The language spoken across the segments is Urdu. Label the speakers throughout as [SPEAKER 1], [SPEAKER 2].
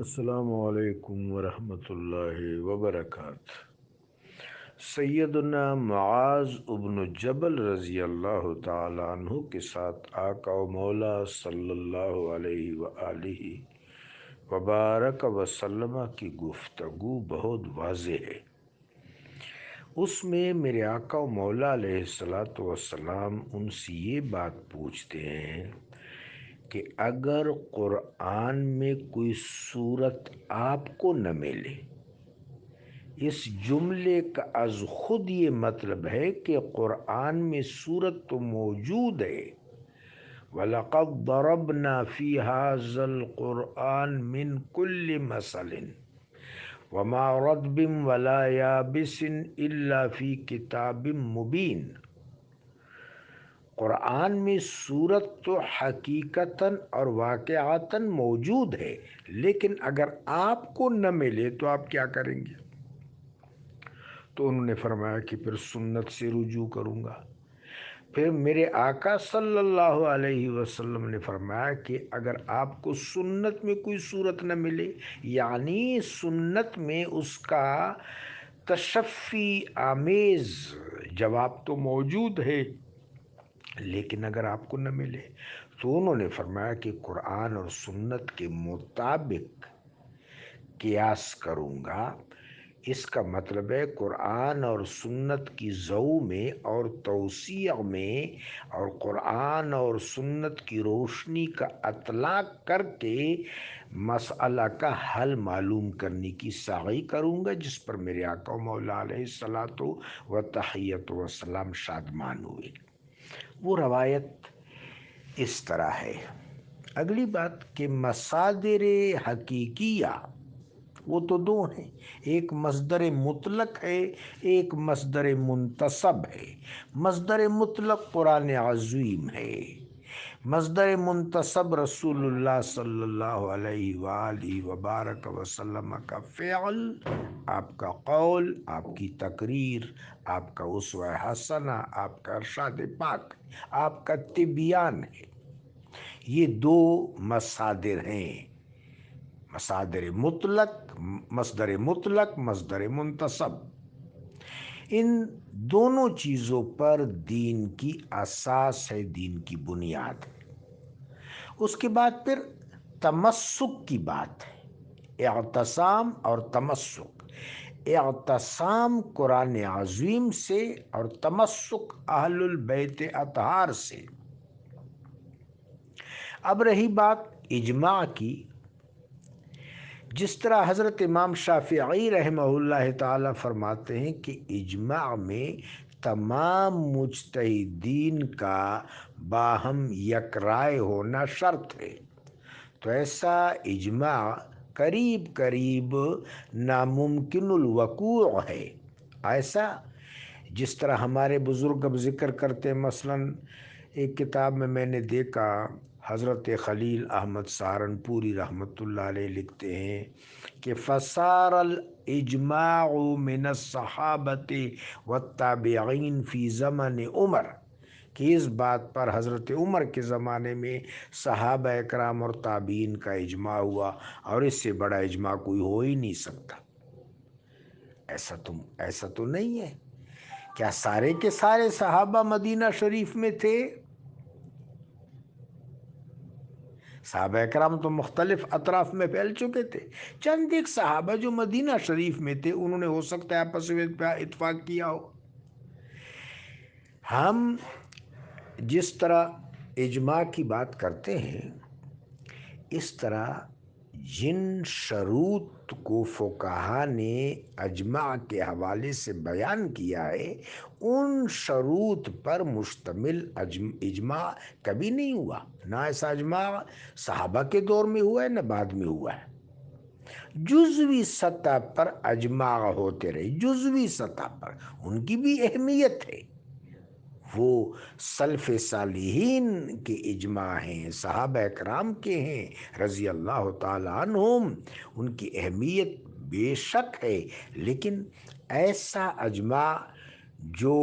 [SPEAKER 1] السلام علیکم ورحمۃ اللہ وبرکاتہ۔ سیدنا معاذ ابن جبل رضی اللہ تعالیٰ عنہ کے ساتھ آقا و مولا صلی اللہ علیہ وآلہ وبارک وسلم کی گفتگو بہت واضح ہے۔ اس میں میرے آقا و مولا علیہ الصلاۃ والسلام ان سے یہ بات پوچھتے ہیں کہ اگر قرآن میں کوئی صورت آپ کو نہ ملے، اس جملے کا از خود یہ مطلب ہے کہ قرآن میں صورت تو موجود ہے، وَلَقَدْ ضَرَبْنَا فِي هَذَا الْقُرْآنِ مِنْ كُلِّ مَثَلٍ وَمَا رَطْبٍ وَلَا يَابِسٍ إِلَّا فِي كِتَابٍ مُبِينٍ۔ قرآن میں صورت تو حقیقتاً اور واقعاتاً موجود ہے، لیکن اگر آپ کو نہ ملے تو آپ کیا کریں گے؟ تو انہوں نے فرمایا کہ پھر سنت سے رجوع کروں گا۔ پھر میرے آقا صلی اللہ علیہ وسلم نے فرمایا کہ اگر آپ کو سنت میں کوئی صورت نہ ملے، یعنی سنت میں اس کا تشفی آمیز جواب تو موجود ہے، لیکن اگر آپ کو نہ ملے تو انہوں نے فرمایا کہ قرآن اور سنت کے مطابق قیاس کروں گا۔ اس کا مطلب ہے قرآن اور سنت کی ضوء میں اور توسیع میں اور قرآن اور سنت کی روشنی کا اطلاق کر کے مسئلہ کا حل معلوم کرنے کی سعی کروں گا، جس پر میرے آقا مولا علیہ الصلاۃ و تحیت و سلام شادمان ہوئے۔ وہ روایت اس طرح ہے۔ اگلی بات کہ مصادر حقیقیہ وہ تو دو ہیں، ایک مصدر مطلق ہے، ایک مصدر منتصب ہے۔ مصدر مطلق قرآن عظیم ہے، مصدر منتصب رسول اللہ صلی اللہ علیہ وآلہ وبارک وسلم کا فعل، آپ کا قول، آپ کی تقریر، آپ کا اسوہ حسنہ، آپ کا ارشاد پاک، آپ کا تبیان ہے۔ یہ دو مصادر ہیں، مصادر مطلق، مصدر مطلق، مصدر منتصب۔ ان دونوں چیزوں پر دین کی اساس ہے، دین کی بنیاد ہے۔ اس کے بعد پھر تمسک کی بات ہے، اعتصام اور تمسک۔ اعتصام قرآن عظیم سے اور تمسک اہل البیت اطہار سے۔ اب رہی بات اجماع کی، جس طرح حضرت امام شافعی رحمہ اللہ تعالی فرماتے ہیں کہ اجماع میں تمام مجتہدین کا باہم یک رائے ہونا شرط ہے، تو ایسا اجماع قریب قریب ناممکن الوقوع ہے۔ ایسا جس طرح ہمارے بزرگ اب ذکر کرتے ہیں، مثلاً ایک کتاب میں نے دیکھا، حضرت خلیل احمد سہارنپوری رحمۃ اللہ علیہ لکھتے ہیں کہ فصار الاجماع من الصحابۃ والتابعین فی زمن عمر، کہ اس بات پر حضرت عمر کے زمانے میں صحابہ اکرام اور تابعین کا اجماع ہوا، اور اس سے بڑا اجماع کوئی ہو ہی نہیں سکتا۔ ایسا تو نہیں ہے۔ کیا سارے کے سارے صحابہ مدینہ شریف میں تھے؟ صحابہ اکرام تو مختلف اطراف میں پھیل چکے تھے، چند ایک صحابہ جو مدینہ شریف میں تھے انہوں نے ہو سکتا ہے آپس میں اتفاق کیا ہو۔ ہم جس طرح اجماع کی بات کرتے ہیں، اس طرح جن شروط کو فقہا نے اجماع کے حوالے سے بیان کیا ہے، ان شروط پر مشتمل اجماع کبھی نہیں ہوا۔ نہ ایسا اجماع صحابہ کے دور میں ہوا ہے، نہ بعد میں ہوا ہے۔ جزوی سطح پر اجماع ہوتے رہے، جزوی سطح پر ان کی بھی اہمیت ہے۔ وہ سلف صالحین کے اجماع ہیں، صحابہ اکرام کے ہیں رضی اللہ تعالیٰ عنہم، ان کی اہمیت بے شک ہے، لیکن ایسا اجماع جو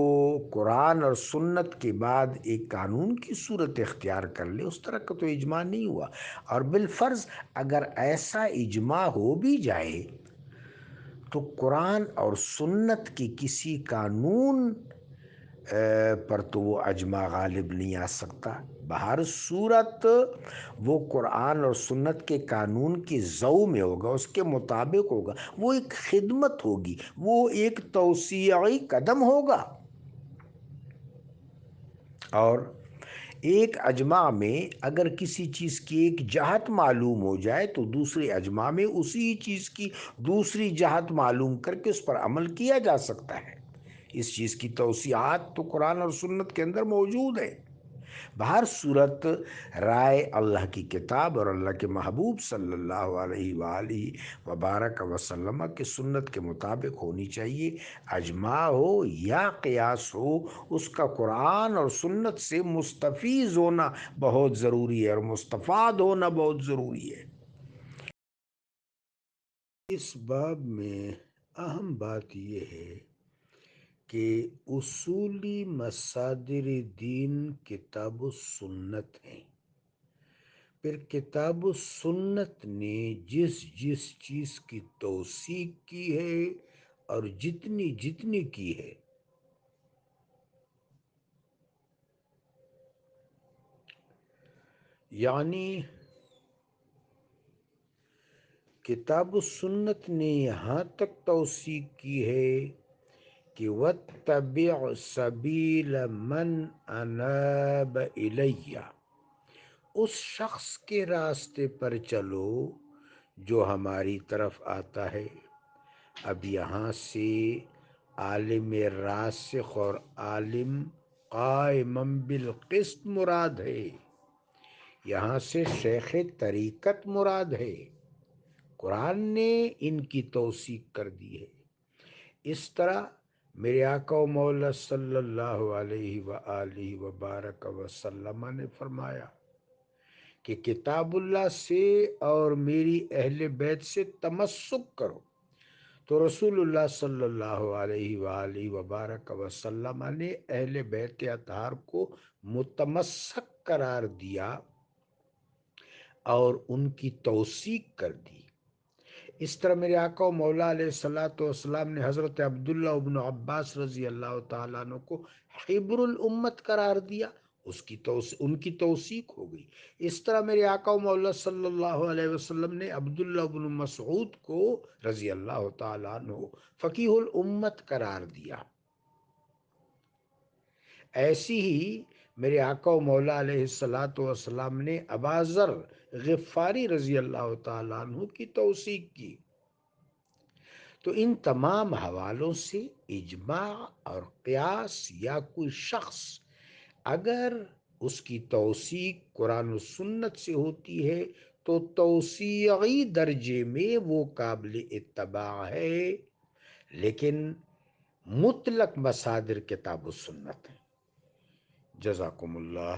[SPEAKER 1] قرآن اور سنت کے بعد ایک قانون کی صورت اختیار کر لے اس طرح کا تو اجماع نہیں ہوا، اور بالفرض اگر ایسا اجماع ہو بھی جائے تو قرآن اور سنت کے کسی قانون پر تو وہ اجماع غالب نہیں آ سکتا۔ بہر صورت وہ قرآن اور سنت کے قانون کی ضو میں ہوگا، اس کے مطابق ہوگا، وہ ایک خدمت ہوگی، وہ ایک توسیعی قدم ہوگا۔ اور ایک اجماع میں اگر کسی چیز کی ایک جہت معلوم ہو جائے تو دوسرے اجماع میں اسی چیز کی دوسری جہت معلوم کر کے اس پر عمل کیا جا سکتا ہے۔ اس چیز کی توسیعات تو قرآن اور سنت کے اندر موجود ہے۔ بہر صورت رائے اللہ کی کتاب اور اللہ کے محبوب صلی اللہ علیہ وآلہ وبارک وسلم کی سنت کے مطابق ہونی چاہیے۔ اجماع ہو یا قیاس ہو، اس کا قرآن اور سنت سے مستفیض ہونا بہت ضروری ہے اور مستفاد ہونا بہت ضروری ہے۔ اس باب میں اہم بات یہ ہے کہ اصولی مصادر دین کتاب و سنت ہیں۔ پھر کتاب و سنت نے جس جس چیز کی توثیق کی ہے اور جتنی جتنی کی ہے، یعنی کتاب و سنت نے یہاں تک توثیق کی ہے کہ وَاتَّبِعْ سَبِيلَ مَنْ أَنَابَ إِلَيَّ، اس شخص کے راستے پر چلو جو ہماری طرف آتا ہے۔ اب یہاں سے عالم راسخ اور عالم قائم بالقسط مراد ہے، یہاں سے شیخ طریقت مراد ہے۔ قرآن نے ان کی توثیق کر دی ہے۔ اس طرح میرے آقا و مولا صلی اللہ علیہ وآلہ وبارک وسلم نے فرمایا کہ کتاب اللہ سے اور میری اہل بیت سے تمسک کرو، تو رسول اللہ صلی اللہ علیہ وآلہ وبارک وسلم نے اہل بیت اطہار کو متمسک قرار دیا اور ان کی توثیق کر دی۔ اس طرح میرے آقا و مولا علیہ الصلوۃ والسلام نے حضرت عبداللہ ابن عباس رضی اللہ تعالیٰ عنہ کو حبر الامت قرار دیا، ان کی توثیق ہو گئی۔ اس طرح میرے آقا و مولا صلی اللہ علیہ وسلم نے عبداللہ ابن مسعود کو رضی اللہ تعالیٰ عنہ فقیہ الامت قرار دیا۔ ایسی ہی میرے آقا و مولا علیہ السلام نے ابا ذر غفاری رضی اللہ تعالیٰ عنہ کی توثیق کی۔ تو ان تمام حوالوں سے اجماع اور قیاس یا کوئی شخص اگر اس کی توثیق قرآن و سنت سے ہوتی ہے تو توسیعی درجے میں وہ قابل اتباع ہے، لیکن مطلق مصادر کتاب و سنت ہے۔ جزاکم اللہ۔